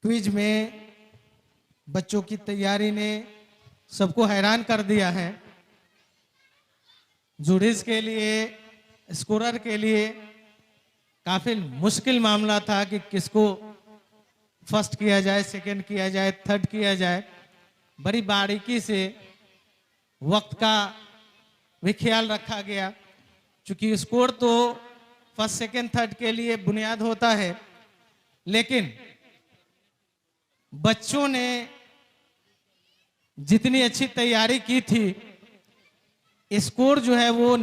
Quiz में बच्चों की तैयारी ने सबको हैरान कर दिया है। जूरीज के लिए, स्कोरर के लिए काफी मुश्किल मामला था कि किसको फर्स्ट किया जाए, सेकंड किया जाए, थर्ड किया जाए। बड़ी बारीकी से वक्त का भी ख्याल रखा गया, क्योंकि स्कोर तो फर्स्ट सेकंड थर्ड के लिए बुनियाद होता है, लेकिन बच्चों ने जितनी अच्छी तैयारी की थी, स्कोर जो है वो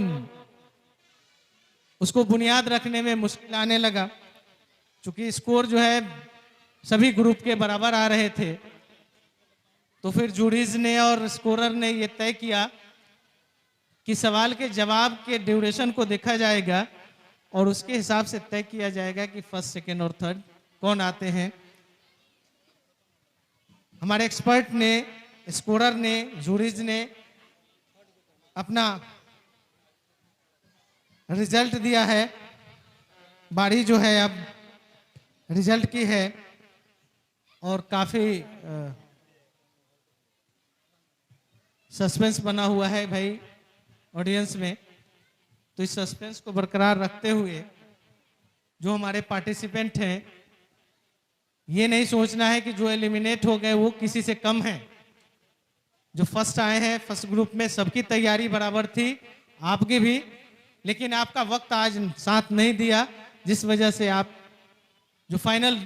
उसको बुनियाद रखने में मुश्किल आने लगा, क्योंकि स्कोर जो है सभी ग्रुप के बराबर आ रहे थे। तो फिर जूरीज ने और स्कोरर ने ये तय किया कि सवाल के जवाब के ड्यूरेशन को देखा जाएगा और उसके हिसाब से तय किया जाएगा कि फर्स्ट, सेकेंड और थर्ड कौन आते हैं। हमारे एक्सपर्ट ने, स्कोरर ने, जूरीज ने अपना रिजल्ट दिया है। बारी जो है अब रिजल्ट की है और काफी सस्पेंस बना हुआ है भाई ऑडियंस में। तो इस सस्पेंस को बरकरार रखते हुए जो हमारे पार्टिसिपेंट हैं, ये नहीं सोचना है कि जो एलिमिनेट हो गए वो किसी से कम है। जो फर्स्ट आए हैं फर्स्ट ग्रुप में, सबकी तैयारी बराबर थी, आपकी भी, लेकिन आपका वक्त आज साथ नहीं दिया, जिस वजह से आप जो फाइनल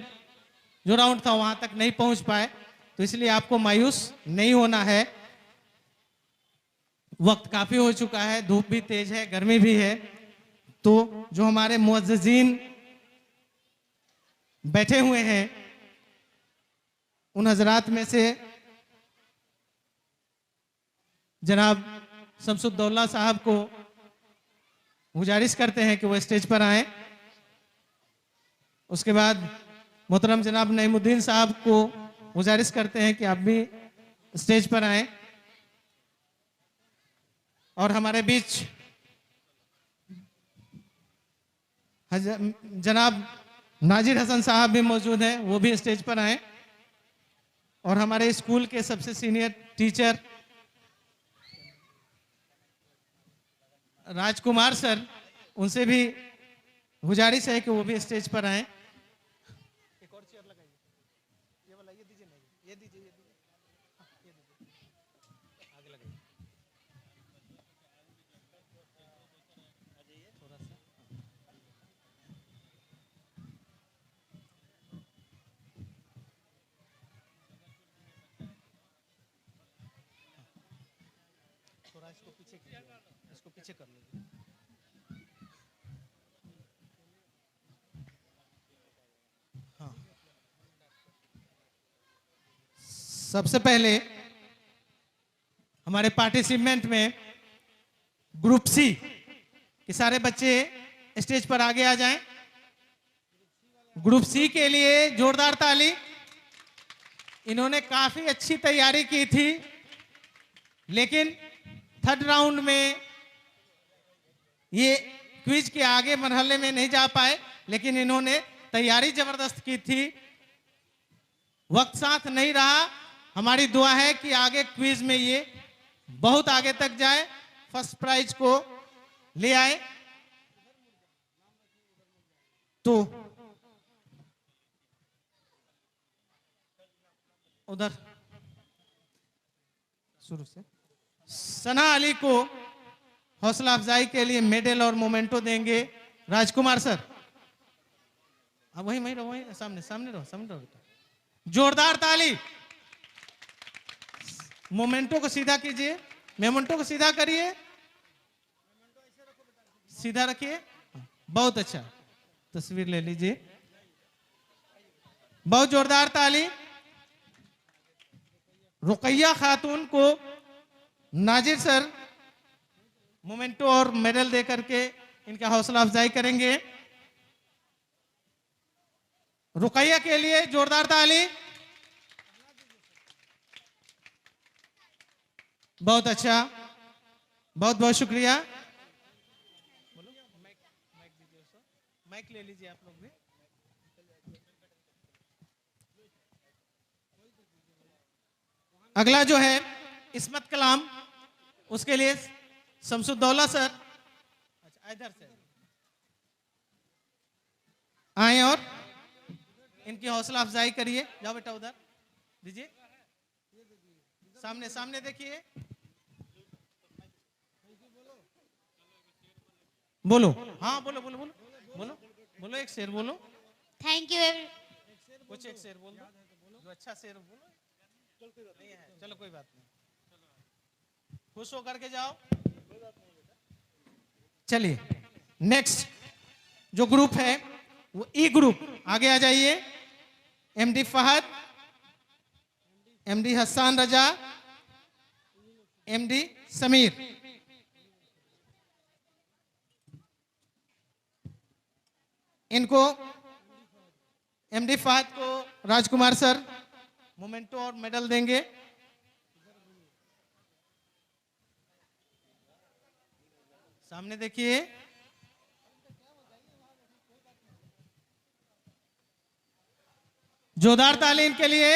जो राउंड था वहां तक नहीं पहुंच पाए। तो इसलिए आपको मायूस नहीं होना है। वक्त काफी हो चुका है, धूप भी तेज है, गर्मी भी है। तो जो हमारे मुअज्जिज़ीन बैठे हुए हैं, उन हजरात में से जनाब शमसुद्दौला साहब को गुजारिश करते हैं कि वो स्टेज पर आए। उसके बाद मोहतरम जनाब नईमुद्दीन साहब को गुजारिश करते हैं कि आप भी स्टेज पर आए। और हमारे बीच जनाब नाजिर हसन साहब भी मौजूद हैं, वो भी स्टेज पर आए। और हमारे स्कूल के सबसे सीनियर टीचर राजकुमार सर, उनसे भी गुजारिश है कि वो भी स्टेज पर आए। एक और चेयर लगाइए, ये वाला ये दीजिए, नहीं ये दीजिए, ये दीजिए, हाँ, ये दीजिए, आगे लगाइए थोड़ा सा। थोड़ा इसको पीछे कीजिए, इसको पीछे कर लीजिए। हाँ, सबसे पहले हमारे पार्टिसिपेंट में ग्रुप सी के सारे बच्चे स्टेज पर आगे आ जाएं। ग्रुप सी के लिए जोरदार ताली। इन्होंने काफी अच्छी तैयारी की थी, लेकिन थर्ड राउंड में ये क्विज के आगे मरहले में नहीं जा पाए, लेकिन इन्होंने तैयारी जबरदस्त की थी। वक्त साथ नहीं रहा। हमारी दुआ है कि आगे क्विज में ये बहुत आगे तक जाए, फर्स्ट प्राइज को ले आए। तो उधर शुरू से सना अली को हौसला अफजाई के लिए मेडल और मोमेंटो देंगे राजकुमार सर। अब वहीं वहीं रहो, वहीं सामने सामने रहो, सामने रहो बेटा। जोरदार ताली। मोमेंटो को सीधा कीजिए, मोमेंटो को सीधा करिए, सीधा रखिए। बहुत अच्छा, तस्वीर ले लीजिए। बहुत जोरदार ताली। रुकैया खातून को नाजिर सर मोमेंटो और मेडल देकर के इनका हौसला अफजाई करेंगे। रुकैया के लिए जोरदार ताली। बहुत अच्छा, बहुत बहुत शुक्रिया। माइक ले लीजिए आप लोग भी। अगला जो है इस्मत कलाम, उसके लिए शमसुद्दौला सर। अच्छा, इधर से आए और इनकी हौसला अफजाई करिए। जाओ बेटा उधर दीजिए, सामने सामने देखिए, बोलो। हाँ बोलो बोलो बोलो बोलो बोलो, एक शेर बोलो। थैंक यू कुछ एक शेर बोल दो, जो अच्छा शेर बोलो। नहीं है, चलो कोई बात नहीं, खुश होकर के जाओ। चलिए नेक्स्ट जो ग्रुप है वो ई ग्रुप, आगे आ जाइए। MD Fahad, MD Hasan Raza, MD Sameer. इनको एमडी फहद को राजकुमार सर मोमेंटो और मेडल देंगे। सामने देखिए, जोरदार ताली इनके लिए।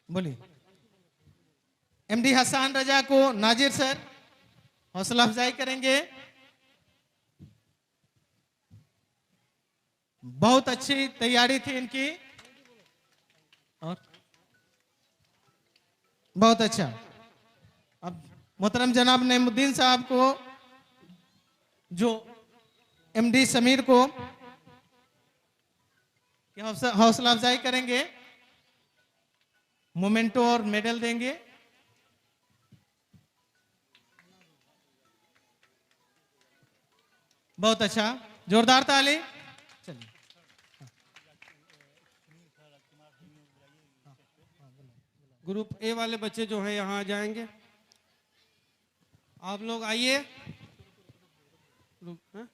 बोलिए। एमडी हसन रजा को नाजिर सर हौसला अफजाई करेंगे। बहुत अच्छी तैयारी थी इनकी और बहुत अच्छा। अब मोहतरम जनाब नईमुद्दीन साहब को, जो एमडी समीर को हौसला अफजाई करेंगे, मोमेंटो और मेडल देंगे। बहुत अच्छा, जोरदार ताली। चलिए ग्रुप ए वाले बच्चे जो हैं यहाँ आ जाएंगे। आप लोग आइए। हाँ?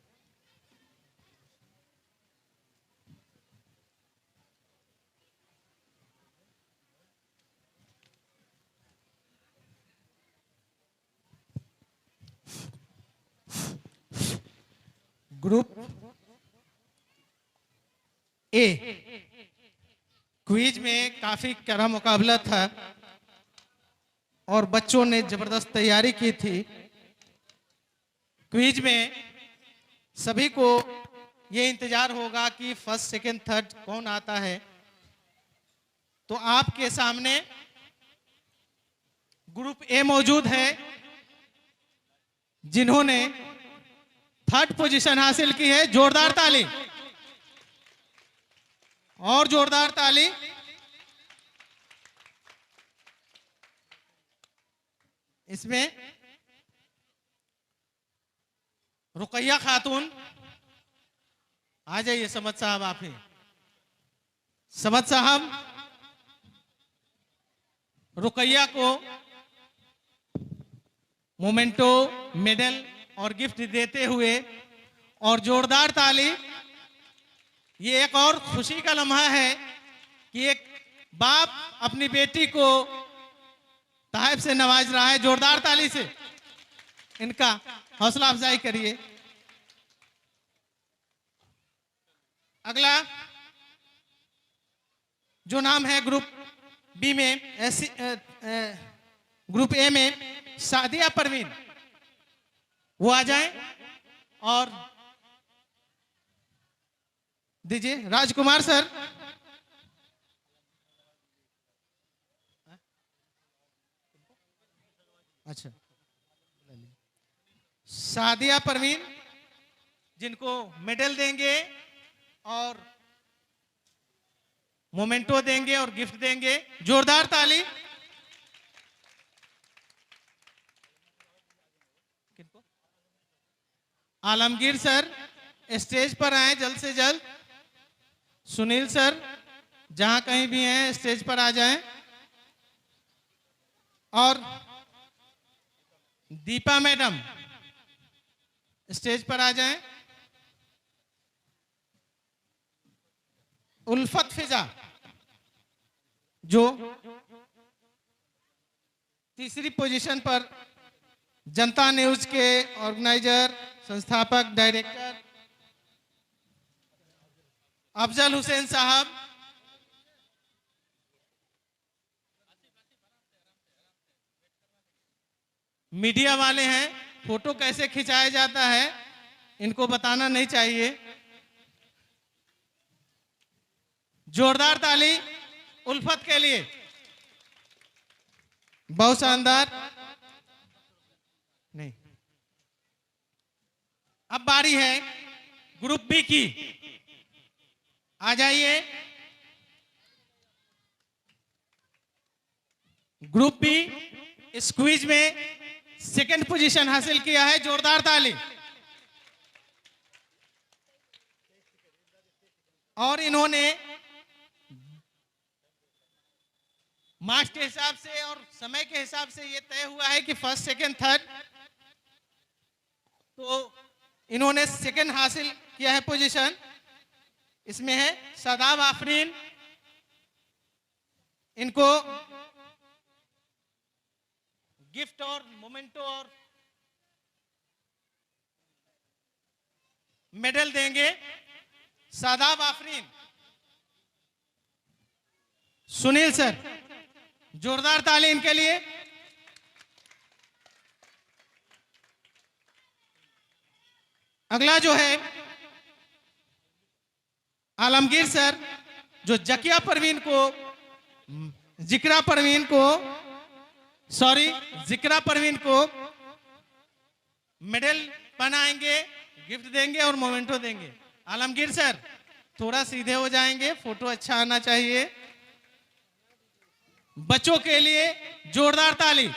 ग्रुप ए क्विज में काफी कड़ा मुकाबला था और बच्चों ने जबरदस्त तैयारी की थी। क्विज में सभी को ये इंतजार होगा कि फर्स्ट सेकंड थर्ड कौन आता है। तो आपके सामने ग्रुप ए मौजूद है, जिन्होंने थर्ड पोजीशन हासिल की है। जोरदार ताली और जोरदार ताली। इसमें रुकैया खातून, आ जाइए समद साहब, आप ही समद साहब रुकैया को मोमेंटो, मेडल और गिफ्ट देते हुए, और जोरदार ताली। ये एक और खुशी का लम्हा है कि एक बाप अपनी बेटी को तहफ से नवाज रहा है। जोरदार ताली से इनका हौसला अफजाई करिए। अगला जो नाम है ग्रुप बी में, ग्रुप ए में सादिया परवीन, वो आ जाएं और दीजिए। राजकुमार सर, अच्छा, सादिया परवीन जिनको मेडल देंगे और मोमेंटो देंगे और गिफ्ट देंगे। जोरदार ताली। किनको? आलमगीर सर स्टेज पर आए जल्द से जल्द। सुनील सर जहां कहीं भी हैं स्टेज पर आ जाएं। और दीपा मैडम स्टेज पर आ जाएं। उल्फत फिजा जो तीसरी पोजीशन पर, जनता न्यूज के ऑर्गेनाइजर, संस्थापक, डायरेक्टर अफजल हुसैन साहब मीडिया वाले हैं, फोटो कैसे खिंचाया जाता है इनको बताना नहीं चाहिए। जोरदार ताली उल्फत के लिए, बहुत शानदार। नहीं, अब बारी है ग्रुप बी की। आ जाइए। ग्रुप बी इस क्विज में सेकंड पोजीशन हासिल किया है, जोरदार ताली। और इन्होंने मार्क्स के हिसाब से और समय के हिसाब से ये तय हुआ है कि फर्स्ट सेकंड थर्ड, तो इन्होंने सेकंड हासिल किया है पोजीशन। इसमें है शादाब आफरीन, इनको गिफ्ट और मोमेंटो और मेडल देंगे। शादाब आफरीन, सुनील सर, जोरदार ताली इनके लिए। अगला जो है आलमगीर सर, जो जकिया परवीन को जिक्रा परवीन को मेडल बनाएंगे, गिफ्ट देंगे और मोमेंटो देंगे। आलमगीर सर थोड़ा सीधे हो जाएंगे, फोटो अच्छा आना चाहिए। बच्चों के लिए जोरदार ताली,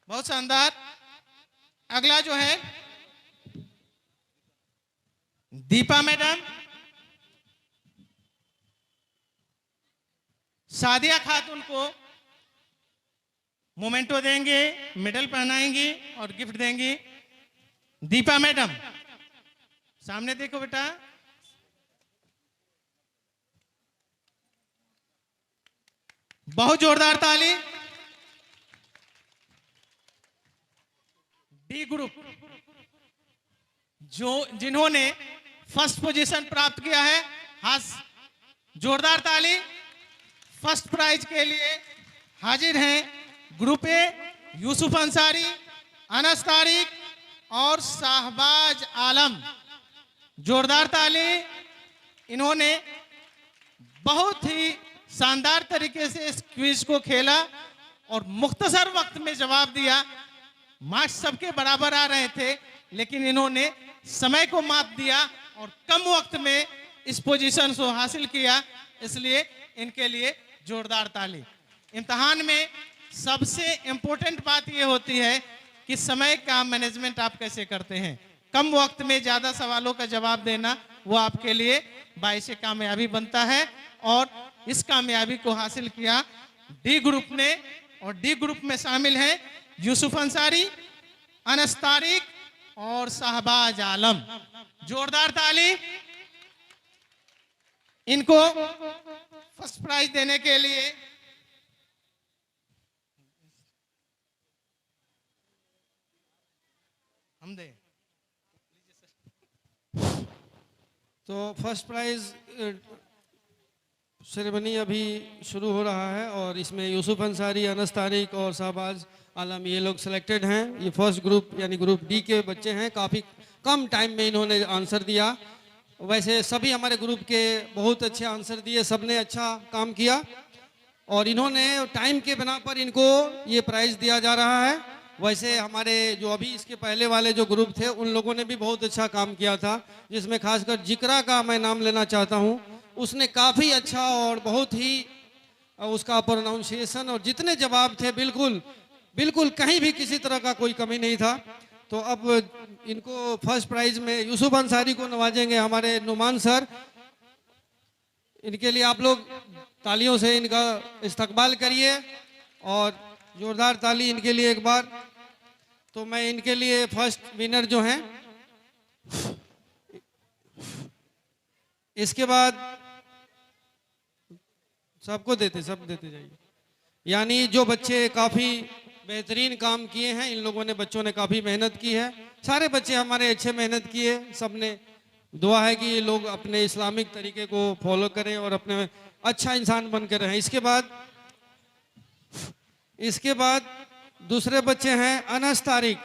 बहुत शानदार। अगला जो है दीपा मैडम, सादिया खातून को मोमेंटो देंगे, मेडल पहनाएंगी और गिफ्ट देंगी। दीपा मैडम सामने देखो बेटा। बहुत जोरदार ताली। डी ग्रुप जिन्होंने फर्स्ट पोजीशन प्राप्त किया है, जोरदार ताली। फर्स्ट प्राइज के लिए हाजिर हैं ग्रुप ए, यूसुफ अंसारी, अनस तारिक और शाहबाज आलम। जोरदार ताली। इन्होंने बहुत ही शानदार तरीके से इस क्विज को खेला और मुख्तसर वक्त में जवाब दिया। मार्क्स सबके बराबर आ रहे थे, लेकिन इन्होंने समय को मात दिया और कम वक्त में इस पोजीशन को हासिल किया, इसलिए इनके लिए जोरदार ताली। इम्तिहान में सबसे इंपॉर्टेंट बात यह होती है कि समय का मैनेजमेंट आप कैसे करते हैं। कम वक्त में ज्यादा सवालों का जवाब देना वो आपके लिए बाइस कामयाबी बनता है, और इस कामयाबी को हासिल किया डी ग्रुप ने। और डी ग्रुप में शामिल हैं यूसुफ अंसारी, अनस तारिक और शाहबाज आलम। जोरदार ताली इनको फर्स्ट प्राइज देने के लिए। हम दे तो फर्स्ट प्राइज सेरेमनी अभी शुरू हो रहा है और इसमें यूसुफ अंसारी, अनस तारिक और शाहबाज आलम ये लोग सिलेक्टेड हैं। ये फर्स्ट ग्रुप यानी ग्रुप डी के बच्चे हैं। काफ़ी कम टाइम में इन्होंने आंसर दिया। वैसे सभी हमारे ग्रुप के बहुत अच्छे आंसर दिए, सबने अच्छा काम किया और इन्होंने टाइम के बिना पर इनको ये प्राइज़ दिया जा रहा है। वैसे हमारे जो अभी इसके पहले वाले जो ग्रुप थे उन लोगों ने भी बहुत अच्छा काम किया था, जिसमें खासकर जिक्रा का मैं नाम लेना चाहता हूँ। उसने काफ़ी अच्छा और बहुत ही उसका प्रोनाउंसिएशन और जितने जवाब थे बिल्कुल कहीं भी किसी तरह का कोई कमी नहीं था। तो अब इनको फर्स्ट प्राइज में यूसुफ अंसारी को नवाजेंगे हमारे नुमान सर। इनके लिए आप लोग तालियों से इनका इस्तकबाल करिए और जोरदार ताली इनके लिए एक बार। तो मैं इनके लिए फर्स्ट विनर जो हैं, इसके बाद सब देते जाइए। यानी जो बच्चे काफ़ी बेहतरीन काम किए हैं, इन लोगों ने बच्चों ने काफ़ी मेहनत की है। सारे बच्चे हमारे अच्छे मेहनत किए, सबने दुआ है कि ये लोग अपने इस्लामिक तरीके को फॉलो करें और अपने अच्छा इंसान बनकर रहें। इसके बाद इसके बाद दूसरे बच्चे हैं अनस तारिक।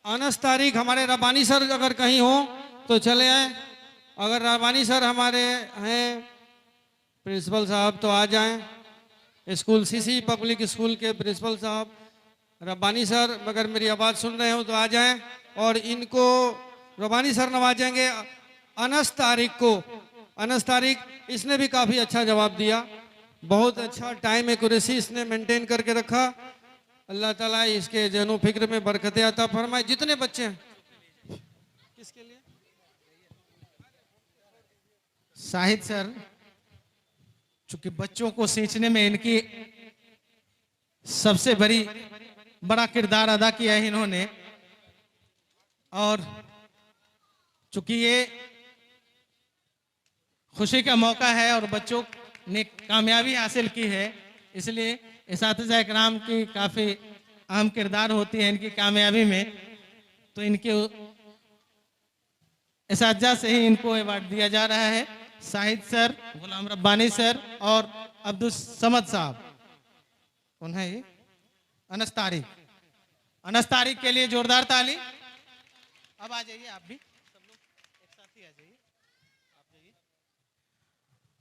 अनस तारिक हमारे रब्बानी सर अगर कहीं हो तो चले आए। अगर रब्बानी सर हमारे हैं प्रिंसिपल साहब तो आ जाएं। स्कूल सीसी पब्लिक स्कूल के प्रिंसिपल साहब रब्बानी सर अगर मेरी आवाज़ सुन रहे हो तो आ जाएं और इनको रब्बानी सर नवाजेंगे। अनस तारिक को, अनस तारिक इसने भी काफ़ी अच्छा जवाब दिया, बहुत अच्छा टाइम एक्यूरेसी इसने मेंटेन करके रखा। अल्लाह ताला इसके जहनो फिक्र में बरकतें अता फरमाए। जितने बच्चे हैं किसके लिए शाहिद सर, चूंकि बच्चों को सींचने में इनकी सबसे बड़ा किरदार अदा किया है इन्होंने, और चूंकि ये खुशी का मौका है और बच्चों ने कामयाबी हासिल की है, इसलिए इस्तिज़ा इकराम की काफ़ी अहम किरदार होती है इनकी कामयाबी में। तो इनके इस्तिज़ा से ही इनको अवार्ड दिया जा रहा है। शाहिद सर, गुलाम रब्बानी सर और अब्दुल समद साहब। कौन है ये? अनस तारिक। अनस तारिक के लिए जोरदार ताली। अब आ जाइए, आप भी सब लोग एक साथ ही आ जाइए। आप जाइए।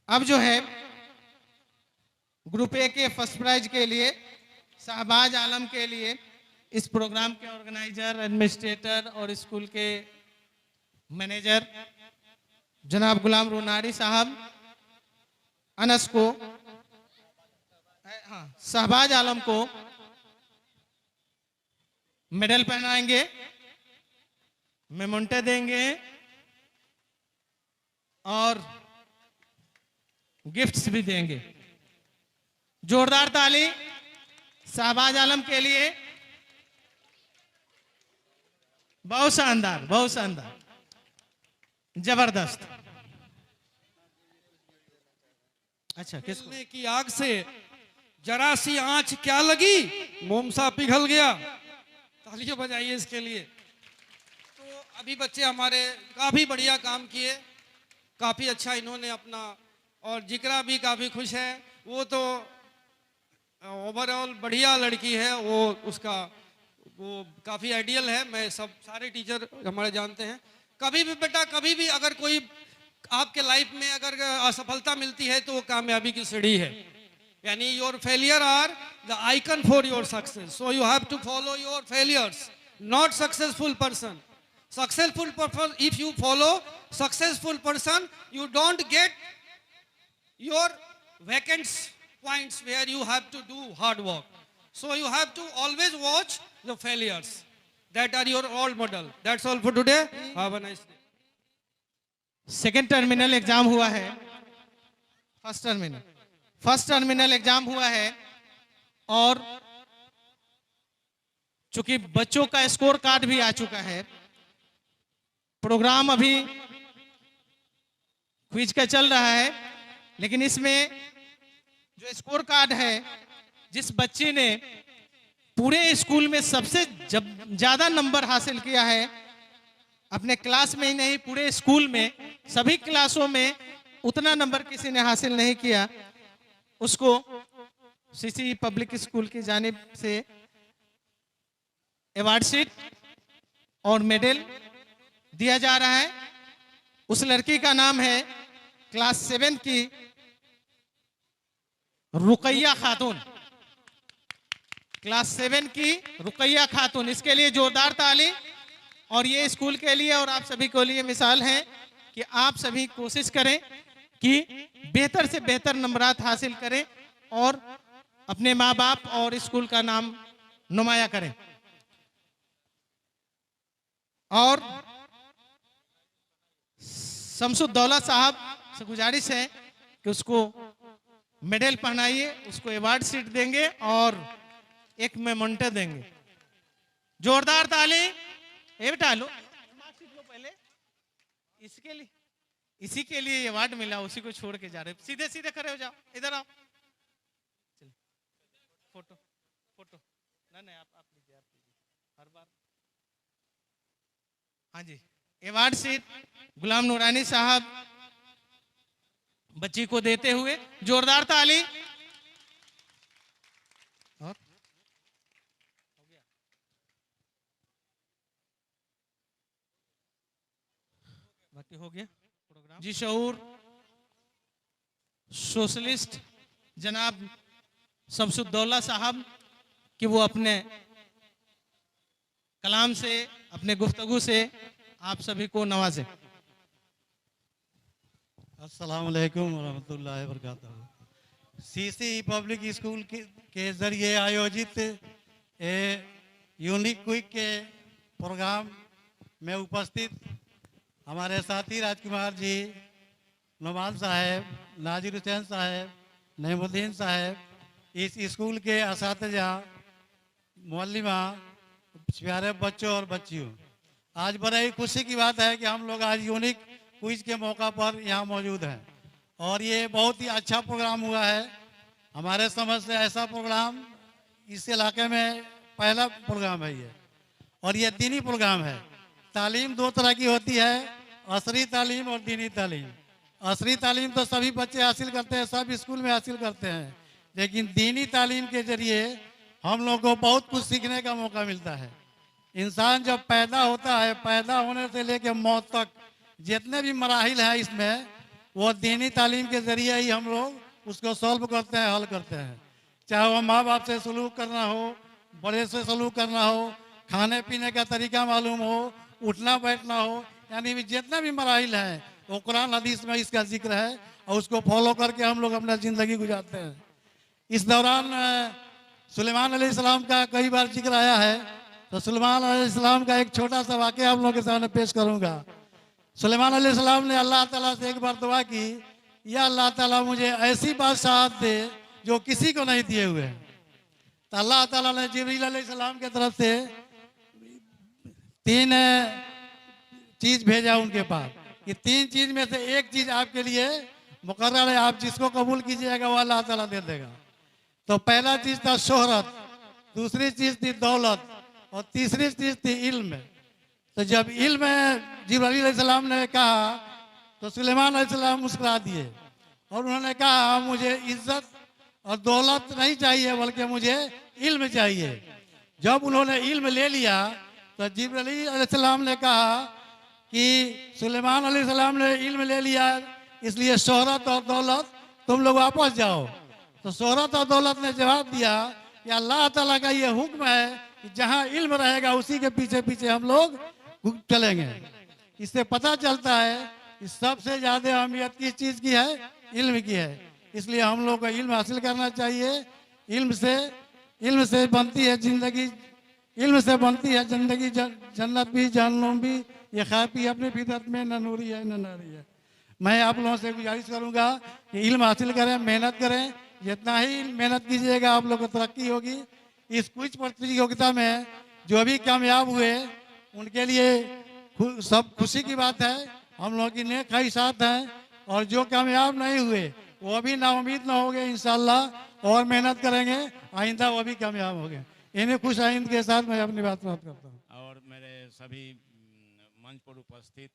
अब जो है ग्रुप ए के फर्स्ट प्राइज के लिए शहबाज आलम के लिए इस प्रोग्राम के ऑर्गेनाइजर, एडमिनिस्ट्रेटर और स्कूल के मैनेजर जनाब गुलाम रोनारी साहब अनस को, हाँ, शहबाज आलम को मेडल पहनाएंगे, मेमोंटे देंगे और गिफ्ट्स भी देंगे। जोरदार ताली शहबाज आलम के लिए। बहुत शानदार, बहुत शानदार, जबरदस्त। अच्छा, किसको? जलने की आग से जरा सी आंच क्या लगी, मोम सा पिघल गया। तालियां बजाइए इसके लिए। तो अभी बच्चे हमारे काफी बढ़िया काम किए, काफी अच्छा इन्होंने अपना, और जिक्रा भी काफी खुश है। वो तो ओवरऑल बढ़िया लड़की है, वो काफी आइडियल है। मैं सारे टीचर हमारे जानते हैं। कभी भी बेटा, कभी भी अगर कोई आपके लाइफ में अगर असफलता मिलती है तो वो कामयाबी की सीढ़ी है। यानी your failure are the icon for your success, so you have to follow your failures, not successful person. Successful person, if you follow successful person, you don't get your vacant points where you have to do hard work. So you have to always watch the failures that are your role model. That's all for today. Have a nice day. Second terminal exam हुआ है, first terminal exam हुआ है, और चूंकि बच्चों का score card भी आ चुका है, प्रोग्राम अभी क्विज का चल रहा है, लेकिन इसमें जो स्कोर कार्ड है, जिस बच्चे ने पूरे स्कूल में सबसे ज्यादा नंबर हासिल किया है, अपने क्लास में ही नहीं पूरे स्कूल में सभी क्लासों में उतना नंबर किसी ने हासिल नहीं किया, उसको सीसी पब्लिक स्कूल की जानिब से अवार्ड शीट और मेडल दिया जा रहा है। उस लड़की का नाम है क्लास 7 की रुकैया खातून, क्लास 7 की रुकैया खातून। इसके लिए जोरदार ताली। और ये स्कूल के लिए और आप सभी के लिए मिसाल है कि आप सभी कोशिश करें कि बेहतर से बेहतर नंबरात हासिल करें और अपने माँ बाप और स्कूल का नाम नुमाया करें। और शमसुद्दौला साहब से गुजारिश है कि उसको मेडल पहनाइए, उसको अवार्ड शीट देंगे और एक मेमोंटो देंगे। जोरदार ताली। ये बेटा लो मार्कशीट लो पहले, इसी के लिए अवार्ड मिला, उसी को छोड़ के जा रहे। सीधे सीधे खड़े हो जाओ, इधर आओ, चलो फोटो नहीं आप लीजिए हर बार। हाँ जी, अवार्ड शीट गुलाम नूरानी साहब बच्ची को देते हुए जोरदार ताली। और बाकी हो गया प्रोग्राम। जी शऊर सोशलिस्ट जनाब शमसुद्दौला साहब कि वो अपने कलाम से, अपने गुफ्तगू से आप सभी को नवाजे। अस्सलाम वालेकुम वरहमतुल्लाहि वबरकातुहू। सीसी पब्लिक स्कूल के ज़रिए आयोजित यूनिक क्विक के प्रोग्राम में उपस्थित हमारे साथी राजकुमार जी, नुमान साहब, नाजिर हुसैन साहब, नईमुद्दीन साहब, इस स्कूल के असातिज़ा, मुअल्लिमा, प्यारे बच्चों और बच्चियों, आज बड़ा ही खुशी की बात है कि हम लोग आज यूनिक क्विज के मौका पर यहाँ मौजूद हैं और ये बहुत ही अच्छा प्रोग्राम हुआ है। हमारे समझ से ऐसा प्रोग्राम इस इलाके में पहला प्रोग्राम है ये, और ये दीनी प्रोग्राम है। तालीम दो तरह की होती है, असरी तालीम और दीनी तालीम। असरी तालीम तो सभी बच्चे हासिल करते हैं, सब स्कूल में हासिल करते हैं, लेकिन दीनी तालीम के जरिए हम लोग को बहुत कुछ सीखने का मौका मिलता है। इंसान जब पैदा होता है, पैदा होने से लेकर मौत तक जितने भी मराहिल हैं इसमें, वो दीनी तालीम के जरिए ही हम लोग उसको सॉल्व करते हैं, हल करते हैं। चाहे वो माँ बाप से सलूक करना हो, बड़े से सलूक करना हो, खाने पीने का तरीका मालूम हो, उठना बैठना हो, यानी भी जितने भी मराहिल हैं वो कुरान हदीस में इसका जिक्र है और उसको फॉलो करके हम लोग अपना ज़िंदगी गुजारते हैं। इस दौरान सुलेमान अलैहिस्सलाम का कई बार जिक्र आया है, तो सुलेमान अलैहिस्सलाम का एक छोटा सा वाक़या आप लोगों के सामने पेश करूंगा। सुलेमान अलैहिस्सलाम ने अल्लाह ताला से एक बार दुआ की, या अल्लाह ताला मुझे ऐसी बादशाहत दे जो किसी को नहीं दिए हुए हैं। तो अल्लाह ताला ने जिब्रील अलैहिस्सलाम के तरफ से 3 चीज भेजा उनके पास, कि 3 चीज में से एक चीज आपके लिए मुकर्रर है, आप जिसको कबूल कीजिएगा वो अल्लाह ताला दे देगा। तो पहला चीज था शोहरत, दूसरी चीज थी दौलत और तीसरी चीज थी इल्म। तो जब इल्म जिब्रील अलैहिस्सलाम ने कहा तो सुलेमान अलैहिस्सलाम मुस्कुरा दिए और उन्होंने कहा मुझे इज्जत और दौलत नहीं चाहिए बल्कि मुझे इल्म चाहिए। जब उन्होंने इल्म ले लिया तो जिब्रील अलैहिस्सलाम ने कहा कि सुलेमान अलैहिस्सलाम ने इल्म ले लिया, इसलिए शोहरत और दौलत तुम लोग वापस जाओ। तो शोहरत और दौलत ने जवाब दिया कि अल्लाह ताला का ये हुक्म है कि जहाँ इल्म रहेगा उसी के पीछे पीछे हम लोग चलेंगे। इससे पता चलता है कि सबसे ज्यादा अहमियत किस चीज की है, इल्म की है। इसलिए हम लोग को इल्म हासिल करना चाहिए। इल्म से बनती है जिंदगी, इल्म से बनती है जिंदगी, जन्नत भी जहन्नुम भी, ये खापी अपनी फितरत में न नूरी है न नारी है। मैं आप लोगों से गुजारिश करूंगा कि इल्म हासिल करें, मेहनत करें। जितना ही मेहनत कीजिएगा आप लोग को तरक्की होगी। इस क्विज प्रतियोगिता में जो भी कामयाब हुए उनके लिए सब खुशी की बात है, हम लोग की नेक ख्वाहिशात हैं, और जो कामयाब नहीं हुए वो भी नाउमीद ना हो गए, इंशाल्लाह और मेहनत करेंगे, आइंदा वो भी कामयाब हो गए। इन्हें खुश आइंद के साथ मैं अपनी बात समाप्त करता हूँ। और मेरे सभी मंच पर उपस्थित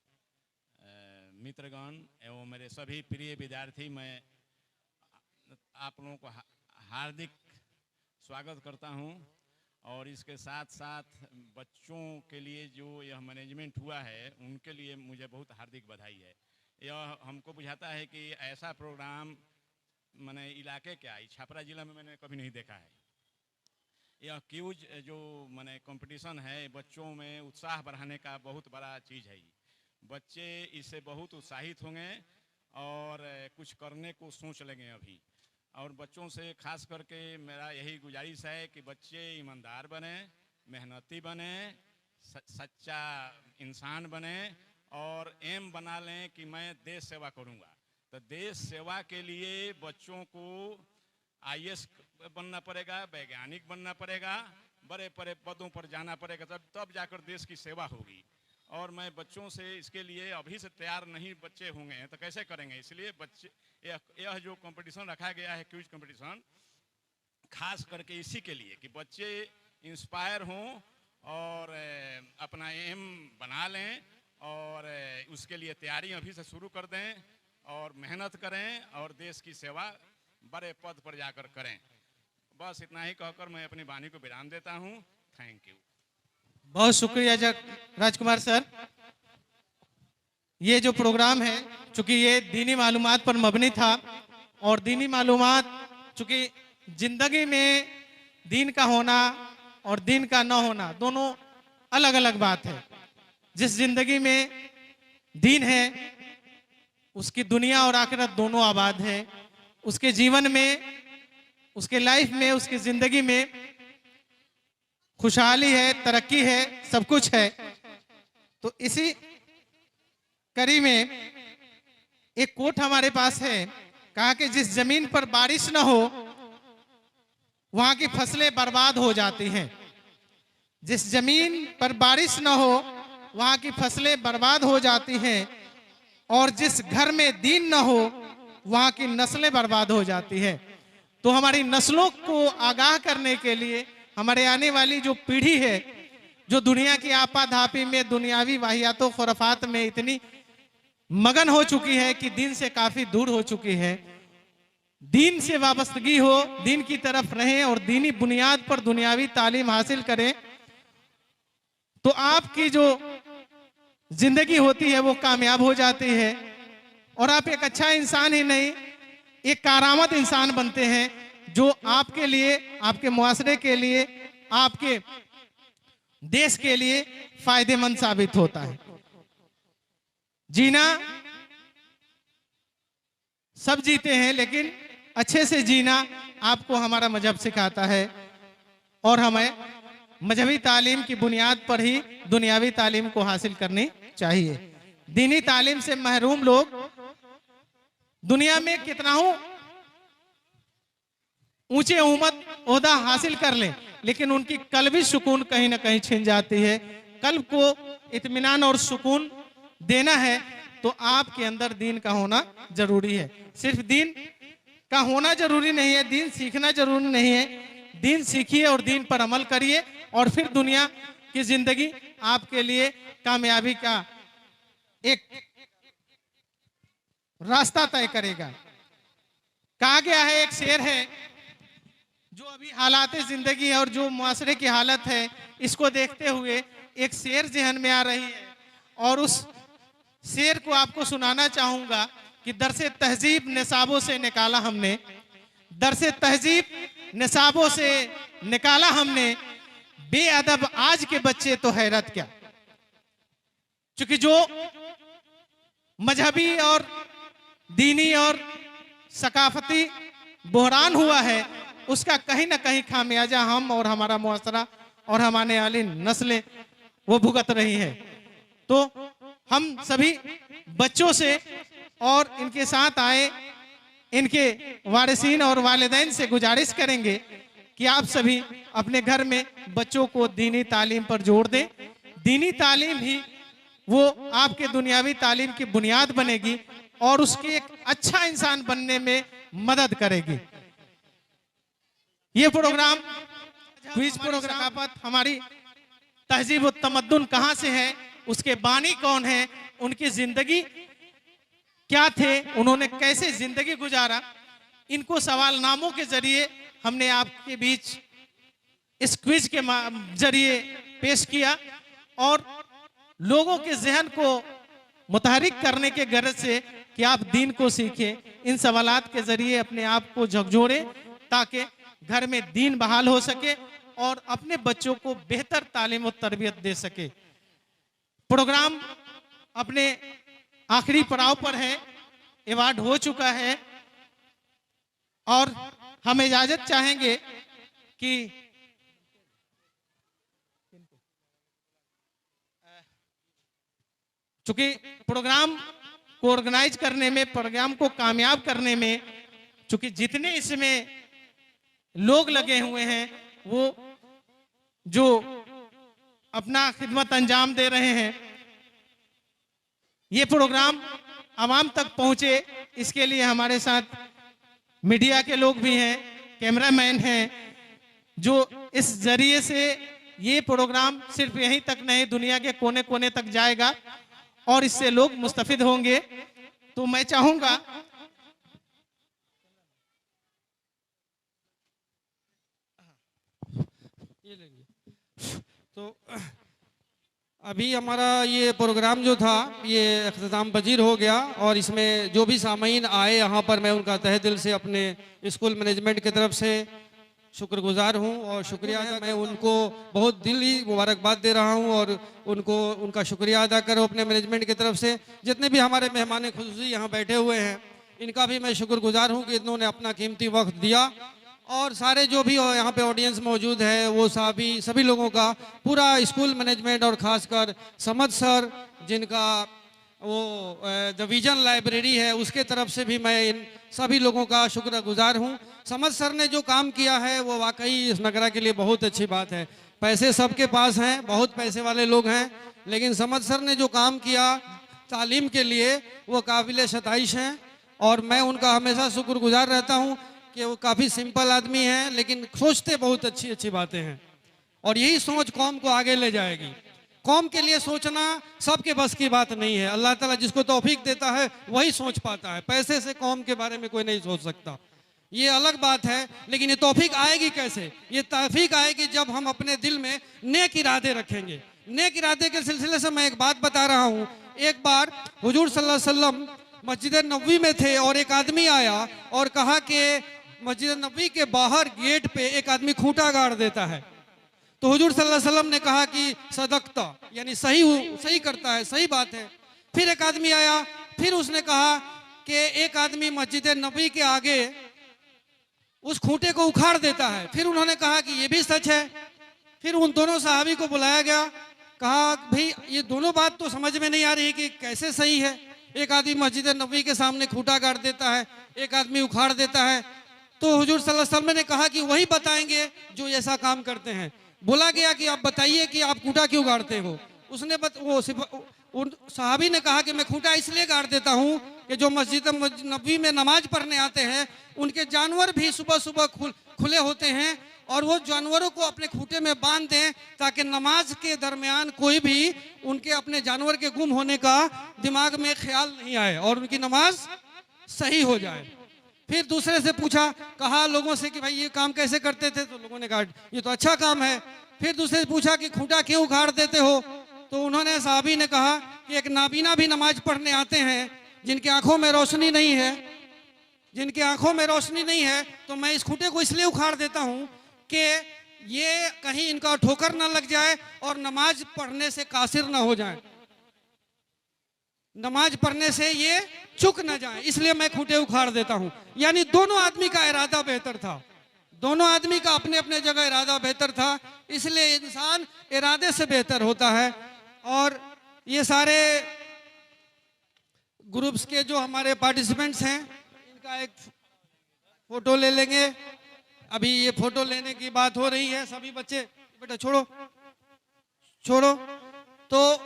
मित्रगण एवं मेरे सभी प्रिय विद्यार्थी, मैं आप लोगों को हार्दिक स्वागत करता हूं। और इसके साथ साथ बच्चों के लिए जो यह मैनेजमेंट हुआ है उनके लिए मुझे बहुत हार्दिक बधाई है। यह हमको बुझाता है कि ऐसा प्रोग्राम मैंने इलाके क्या, छपरा जिला में मैंने कभी नहीं देखा है। यह क्यूज जो मैंने कंपटीशन है, बच्चों में उत्साह बढ़ाने का बहुत बड़ा चीज़ है। बच्चे इससे बहुत उत्साहित होंगे और कुछ करने को सोच लेंगे अभी। और बच्चों से खास करके मेरा यही गुजारिश है कि बच्चे ईमानदार बने, मेहनती बने, सच्चा इंसान बने और एम बना लें कि मैं देश सेवा करूंगा। तो देश सेवा के लिए बच्चों को IAS बनना पड़ेगा, वैज्ञानिक बनना पड़ेगा, बड़े बड़े पदों पर जाना पड़ेगा, तब जाकर देश की सेवा होगी। और मैं बच्चों से इसके लिए अभी से तैयार नहीं बच्चे होंगे तो कैसे करेंगे। इसलिए बच्चे यह जो कंपटीशन रखा गया है क्विज कंपटीशन, खास करके इसी के लिए कि बच्चे इंस्पायर हों और अपना एम बना लें और उसके लिए तैयारी अभी से शुरू कर दें और मेहनत करें और देश की सेवा बड़े पद पर जाकर करें। बस इतना ही कहकर मैं अपनी वाणी को विराम देता हूँ। Thank you. बहुत शुक्रिया राजकुमार सर। ये जो प्रोग्राम है, चूंकि ये दीनी मालूमात पर मबनी था, और दीनी मालूमात चूंकि जिंदगी में दीन का होना और दीन का न होना दोनों अलग अलग बात है। जिस जिंदगी में दीन है उसकी दुनिया और आखिरत दोनों आबाद है। उसके जीवन में, उसके लाइफ में, उसकी जिंदगी में खुशहाली है, तरक्की है, सब कुछ है। तो इसी कड़ी में एक कोट हमारे पास है, कहा कि जिस जमीन पर बारिश न हो वहां की फसलें बर्बाद हो जाती हैं। जिस जमीन पर बारिश न हो वहां की फसलें बर्बाद हो जाती हैं, और जिस घर में दीन न हो वहां की नस्लें बर्बाद हो जाती है। तो हमारी नस्लों को आगाह करने के लिए हमारे आने वाली जो पीढ़ी है, जो दुनिया की आपाधापी में, दुनियावी वाहियातों खुराफात में इतनी मगन हो चुकी है कि दीन से काफी दूर हो चुकी है, दीन से वाबस्तगी हो, दीन की तरफ रहें और दीनी बुनियाद पर दुनियावी तालीम हासिल करें, तो आपकी जो जिंदगी होती है वो कामयाब हो जाती है। और आप एक अच्छा इंसान ही नहीं, एक कारामद इंसान बनते हैं, जो आपके लिए, आपके मुआशरे के लिए, आपके देश के लिए फायदेमंद साबित होता है। जीना सब जीते हैं, लेकिन अच्छे से जीना आपको हमारा मजहब सिखाता है, और हमें मजहबी तालीम की बुनियाद पर ही दुनियावी तालीम को हासिल करनी चाहिए। दीनी तालीम से महरूम लोग दुनिया में कितना हो ऊंचे ओहदा हासिल कर लें, लेकिन उनकी कल्बी सुकून कहीं ना कहीं छिन जाती है। कल्ब को इत्मीनान और सुकून देना है तो आपके अंदर दीन का होना जरूरी है। सिर्फ दीन का होना जरूरी नहीं है, दीन सीखना जरूरी नहीं है। दीन सीखिए और दीन पर अमल करिए, और फिर दुनिया की जिंदगी आपके लिए कामयाबी का एक रास्ता तय करेगा। कहा गया है, एक शेर है, जो अभी हालात जिंदगी है और जो मुआशरे की हालत है, इसको देखते हुए एक शेर जहन में आ रही है, और उस शेर को आपको सुनाना चाहूंगा कि दरसे तहजीब निसाबों से निकाला हमने, दरसे तहजीब निसाबों से निकाला हमने, बेअदब आज के बच्चे तो हैरत क्या। क्योंकि जो मजहबी और दीनी और सकाफती बहरान हुआ है, उसका कहीं ना कहीं खामियाजा हम और हमारा मुआशरा और हमारे वाली नस्लें वो भुगत रही है। तो हम सभी बच्चों से और इनके साथ आए इनके वारिसीन और वालिदैन से गुजारिश करेंगे कि आप सभी अपने घर में बच्चों को दीनी तालीम पर जोर दें। दीनी तालीम ही वो आपके दुनियावी तालीम की बुनियाद बनेगी और उसकी एक अच्छा इंसान बनने में मदद करेगी। ये प्रोग्राम, क्विज प्रोग्राम, हमारी तहजीब और तमद्दुन कहां से है, उसके बानी कौन है, उनकी जिंदगी क्या थे, उन्होंने कैसे जिंदगी गुजारा, इनको सवालनामों के जरिए हमने आपके बीच इस क्विज के जरिए पेश किया और लोगों के जहन को मुतहरिक करने के गर्ज से कि आप दीन को सीखें। इन सवालात के जरिए अपने आप को झकझोरें ताकि घर में दीन बहाल हो सके और अपने बच्चों को बेहतर तालीम और तरबियत दे सके। प्रोग्राम अपने आखिरी पड़ाव पर है, अवार्ड हो चुका है और हम इजाजत चाहेंगे कि चूंकि प्रोग्राम को ऑर्गेनाइज करने में, प्रोग्राम को कामयाब करने में, चूंकि जितने इसमें लोग लगे हुए हैं वो जो अपना खिदमत अंजाम दे रहे हैं, ये प्रोग्राम आवाम तक पहुंचे, इसके लिए हमारे साथ मीडिया के लोग भी हैं, कैमरामैन हैं, जो इस जरिए से ये प्रोग्राम सिर्फ यहीं तक नहीं दुनिया के कोने कोने तक जाएगा और इससे लोग मुस्तफिद होंगे। तो मैं चाहूंगा ये लेंगे तो अभी हमारा ये प्रोग्राम जो था ये अख्ताम पजीर हो गया और इसमें जो भी सामीन आए यहाँ पर मैं उनका तहे दिल से अपने स्कूल मैनेजमेंट की तरफ से शुक्रगुजार हूँ और शुक्रिया है। मैं उनको बहुत दिली मुबारकबाद दे रहा हूँ और उनको उनका शुक्रिया अदा करूँ अपने मैनेजमेंट की तरफ से। जितने भी हमारे मेहमान खुसूसी यहाँ बैठे हुए हैं इनका भी मैं शुक्रगुजार हूँ कि इन्होंने अपना कीमती वक्त दिया और सारे जो भी यहाँ पे ऑडियंस मौजूद है वो सभी लोगों का पूरा स्कूल मैनेजमेंट और ख़ासकर समद सर जिनका वो द विजन लाइब्रेरी है उसके तरफ से भी मैं इन सभी लोगों का शुक्रगुजार हूँ। समद सर ने जो काम किया है वो वाकई इस नगरा के लिए बहुत अच्छी बात है। पैसे सबके पास हैं, बहुत पैसे वाले लोग हैं, लेकिन समद सर ने जो काम किया तालीम के लिए वो काबिल सताइश हैं और मैं उनका हमेशा शुक्रगुजार रहता हूँ कि वो काफ़ी सिंपल आदमी हैं लेकिन सोचते बहुत अच्छी अच्छी बातें हैं और यही सोच कौम को आगे ले जाएगी। कौम के लिए सोचना सबके बस की बात नहीं है। अल्लाह ताला जिसको तौफीक देता है वही सोच पाता है। पैसे से कौम के बारे में कोई नहीं सोच सकता, ये अलग बात है। लेकिन ये तौफीक आएगी कैसे? ये तौफीक आएगी जब हम अपने दिल में नेक इरादे रखेंगे। नेक इरादे के सिलसिले से मैं एक बात बता रहा हूँ। एक बार हुजूर सल्लल्लाहु अलैहि वसल्लम मस्जिद नबवी में थे और एक आदमी आया और कहा कि मस्जिद नबवी के बाहर गेट पे एक आदमी खूंटा गाड़ देता है। तो हुजूर सल्लल्लाहु अलैहि वसल्लम ने कहा कि सदकता, यानी सही करता है, सही बात है। फिर एक आदमी आया, फिर उसने कहा कि एक आदमी मस्जिद नबवी के आगे उस खूंटे को उखाड़ देता है। फिर उन्होंने कहा कि ये भी सच है। फिर उन दोनों सहाबी को बुलाया गया, कहा भाई ये दोनों बात तो समझ में नहीं आ रही कि कैसे सही है। एक आदमी मस्जिद नबवी के सामने खूंटा गाड़ देता है, एक आदमी उखाड़ देता है। तो हुजूर सल्लल्लाहु अलैहि वसल्लम ने कहा कि वही बताएंगे जो ऐसा काम करते हैं। बोला गया कि आप बताइए कि आप खूंटा क्यों गाड़ते हो। उसने उन सहाबी ने कहा कि मैं खूंटा इसलिए गाड़ देता हूँ कि जो मस्जिद नबवी में नमाज पढ़ने आते हैं उनके जानवर भी सुबह सुबह खुले होते हैं और वो जानवरों को अपने खूंटे में बांध दें ताकि नमाज के दरमियान कोई भी उनके अपने जानवर के गुम होने का दिमाग में ख्याल नहीं आए और उनकी नमाज सही हो जाए। फिर दूसरे से पूछा, कहा लोगों से कि भाई ये काम कैसे करते थे, तो लोगों ने कहा ये तो अच्छा काम है। फिर दूसरे से पूछा कि खूंटा क्यों उखाड़ देते हो, तो उन्होंने साहबी ने कहा कि एक नाबीना भी नमाज पढ़ने आते हैं जिनकी आंखों में रोशनी नहीं है, जिनकी आंखों में रोशनी नहीं है, तो मैं इस खूंटे को इसलिए उखाड़ देता हूँ कि ये कहीं इनका ठोकर ना लग जाए और नमाज पढ़ने से कासिर ना हो जाए, नमाज पढ़ने से ये चुक ना जाए, इसलिए मैं खूंटे उखाड़ देता हूं। यानी दोनों आदमी का इरादा बेहतर था, दोनों आदमी का अपने अपने जगह इरादा बेहतर था, इसलिए इंसान इरादे से बेहतर होता है। और ये सारे ग्रुप्स के जो हमारे पार्टिसिपेंट्स हैं इनका एक फोटो ले लेंगे। अभी ये फोटो लेने की बात हो रही है। सभी बच्चे बेटा छोड़ो। तो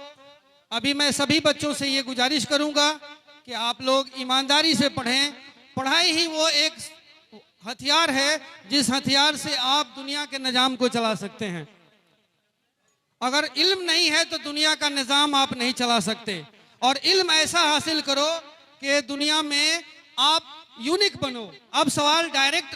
अभी मैं सभी बच्चों से ये गुजारिश करूंगा कि आप लोग ईमानदारी से पढ़ें। पढ़ाई ही वो एक हथियार है जिस हथियार से आप दुनिया के निज़ाम को चला सकते हैं। अगर इल्म नहीं है तो दुनिया का निज़ाम आप नहीं चला सकते। और इल्म ऐसा हासिल करो कि दुनिया में आप यूनिक बनो। अब सवाल डायरेक्ट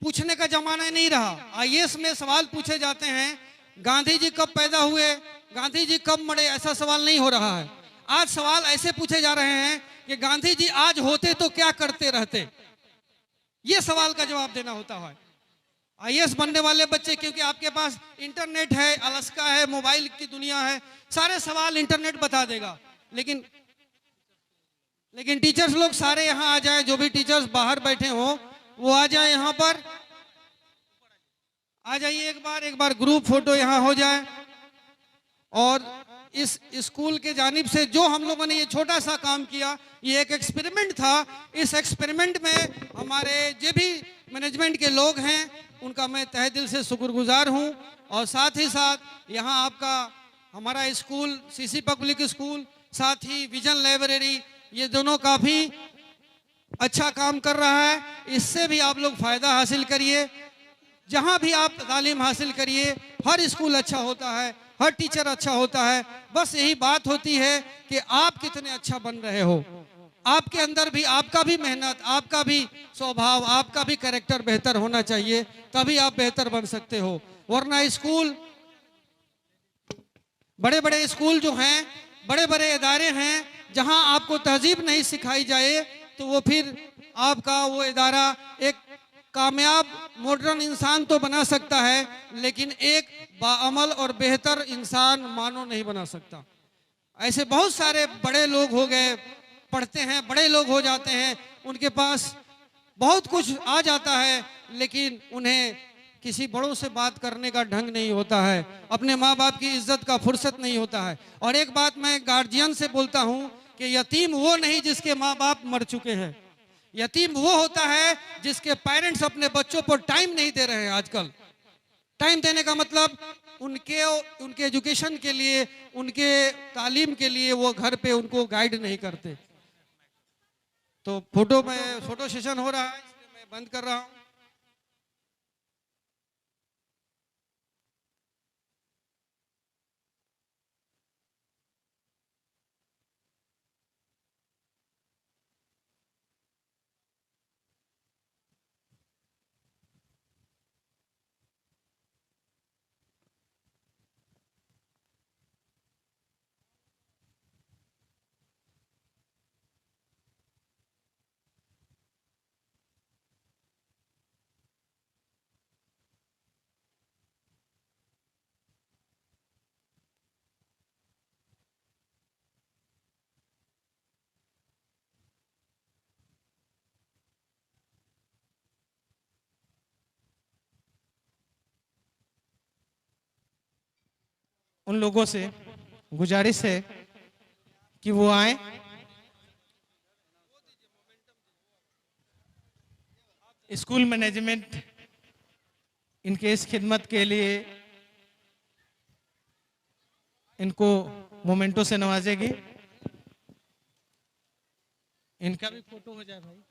पूछने का जमाना नहीं रहा। आईएएस में सवाल पूछे जाते हैं, गांधी जी कब पैदा हुए, गांधी जी कब मरे, ऐसा सवाल नहीं हो रहा है। आज सवाल ऐसे पूछे जा रहे हैं कि गांधी जी आज होते तो क्या करते रहते, ये सवाल का जवाब देना होता है। आईएएस बनने वाले बच्चे, क्योंकि आपके पास इंटरनेट है, अलास्का है, मोबाइल की दुनिया है, सारे सवाल इंटरनेट बता देगा। लेकिन टीचर्स लोग सारे यहाँ आ जाए, जो भी टीचर्स बाहर बैठे हो वो आ जाए, यहाँ पर आ जाइए। एक बार ग्रुप फोटो यहाँ हो जाए। और इस स्कूल के जानिब से जो हम लोगों ने ये छोटा सा काम किया, ये एक एक्सपेरिमेंट था। इस एक्सपेरिमेंट में हमारे जो भी मैनेजमेंट के लोग हैं उनका मैं तहे दिल से शुक्रगुजार हूँ। और साथ ही साथ यहाँ आपका हमारा स्कूल सीसी पब्लिक स्कूल, साथ ही विजन लाइब्रेरी, ये दोनों काफ़ी अच्छा काम कर रहा है। इससे भी आप लोग फ़ायदा हासिल करिए। जहाँ भी आप तालीम हासिल करिए, हर स्कूल अच्छा होता है, हर टीचर अच्छा होता है। बस यही बात होती है कि आप कितने अच्छा बन रहे हो। आपके अंदर भी आपका भी मेहनत, आपका भी स्वभाव, आपका भी कैरेक्टर बेहतर होना चाहिए, तभी आप बेहतर बन सकते हो। वरना स्कूल बड़े बड़े स्कूल जो हैं, बड़े बड़े इदारे हैं, जहां आपको तहजीब नहीं सिखाई जाए तो वो फिर आपका वो इदारा एक कामयाब मॉडर्न इंसान तो बना सकता है, लेकिन एक बाअमल और बेहतर इंसान मानो नहीं बना सकता। ऐसे बहुत सारे बड़े लोग हो गए, पढ़ते हैं, बड़े लोग हो जाते हैं, उनके पास बहुत कुछ आ जाता है, लेकिन उन्हें किसी बड़ों से बात करने का ढंग नहीं होता है, अपने माँ बाप की इज्जत का फुर्सत नहीं होता है। और एक बात मैं गार्जियन से बोलता हूँ कि यतीम वो नहीं जिसके माँ बाप मर चुके हैं, यतीम वो होता है जिसके पेरेंट्स अपने बच्चों पर टाइम नहीं दे रहे हैं। आजकल टाइम देने का मतलब उनके एजुकेशन के लिए, उनके तालीम के लिए वो घर पे उनको गाइड नहीं करते। तो फोटो सेशन हो रहा है, इसलिए मैं बंद कर रहा हूँ। उन लोगों से गुजारिश है कि वो आए। स्कूल मैनेजमेंट इनके इस खिदमत के लिए इनको मोमेंटो से नवाजेगी। इनका भी फोटो हो जाए भाई।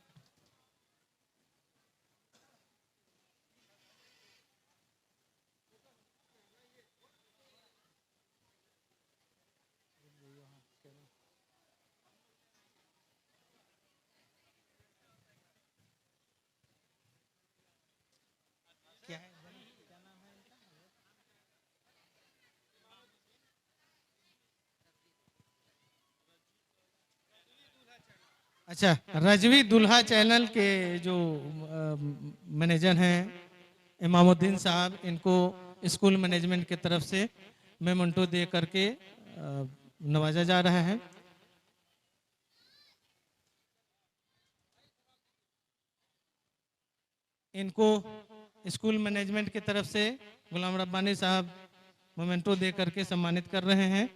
क्या है? अच्छा, रजवी दुल्हा चैनल के जो मैनेजर हैं इमामुद्दीन साहब, इनको स्कूल मैनेजमेंट की तरफ से मेमेंटो दे करके नवाजा जा रहा है। इनको स्कूल मैनेजमेंट की तरफ से गुलाम रब्बानी साहब मोमेंटो दे करके सम्मानित कर रहे हैं।